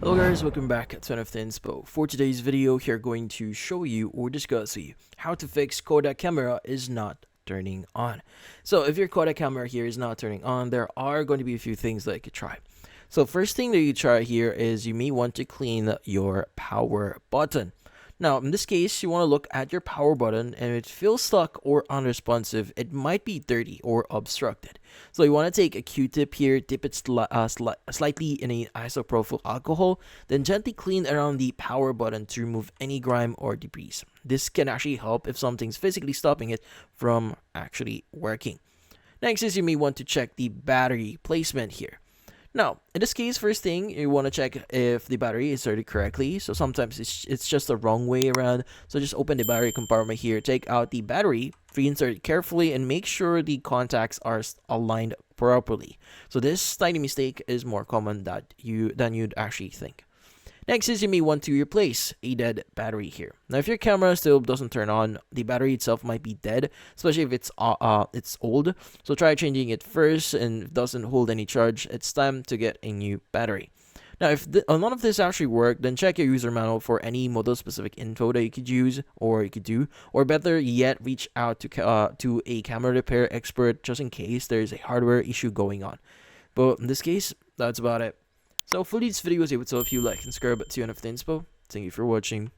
Hello guys, welcome back to NFT Inspo. For today's video, here going to show you or discuss how to fix Kodak camera is not turning on. So if your Kodak camera here is not turning on, there are going to be a few things that you could try. So first thing that you try here is you may want to clean your power button. Now, in this case, you want to look at your power button, and if it feels stuck or unresponsive, it might be dirty or obstructed. So you want to take a Q-tip here, dip it slightly in an isopropyl alcohol, then gently clean around the power button to remove any grime or debris. This can actually help if something's physically stopping it from actually working. Next is you may want to check the battery placement here. Now, in this case, first thing, you want to check if the battery is inserted correctly. So sometimes it's just the wrong way around. So just open the battery compartment here, take out the battery, reinsert it carefully, and make sure the contacts are aligned properly. So this tiny mistake is more common than you'd actually think. Next is you may want to replace a dead battery here. Now, if your camera still doesn't turn on, the battery itself might be dead, especially if it's old. So try changing it first, and if it doesn't hold any charge, it's time to get a new battery. Now, if none of this actually worked, then check your user manual for any model-specific info that you could use or you could do, or better yet, reach out to a camera repair expert just in case there is a hardware issue going on. But in this case, that's about it. So hopefully this video was able to help you like and subscribe to NFT Inspo. Thank you for watching.